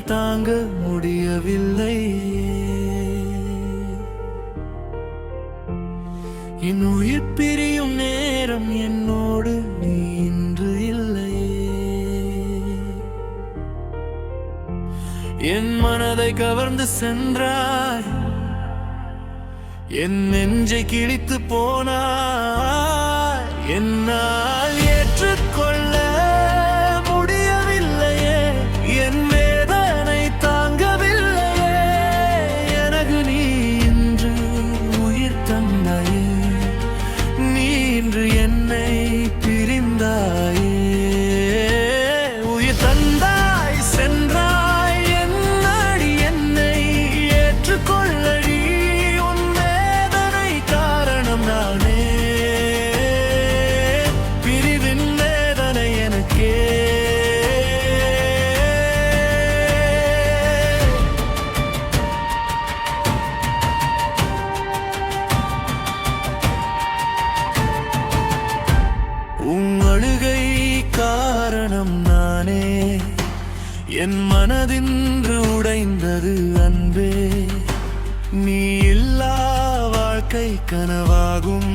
என்னால் தாங்க முடியவில்லை. என் உயிர் பிரியும் நேரம் என்னோடு நீ இன்று இல்லை. என் மனதை கவர்ந்து சென்றாய், என் நெஞ்சை கிழித்து போனாய். என்னால் ஏற்றுக்கொள்ள முடியவில்லையே, என் வேதனை தாங்கவில்லையே. எனக்கு நீ இன்று உயிர் தந்தாயே, நீ இன்று என்னை பிரிந்தாயே. உயிர் தந்தாய் சென்றாய், என்னடி என்னை ஏற்றுக்கொள்ளடி. உன் வேதனை காரணம் நானே, பிரிவின் வேதனை எனக்கே. உன் அழுகை காரணம் நானே, என் மனதின்று உடைந்தது அன்பே. நீ இல்லா வாழ்க்கை கனவாகும்.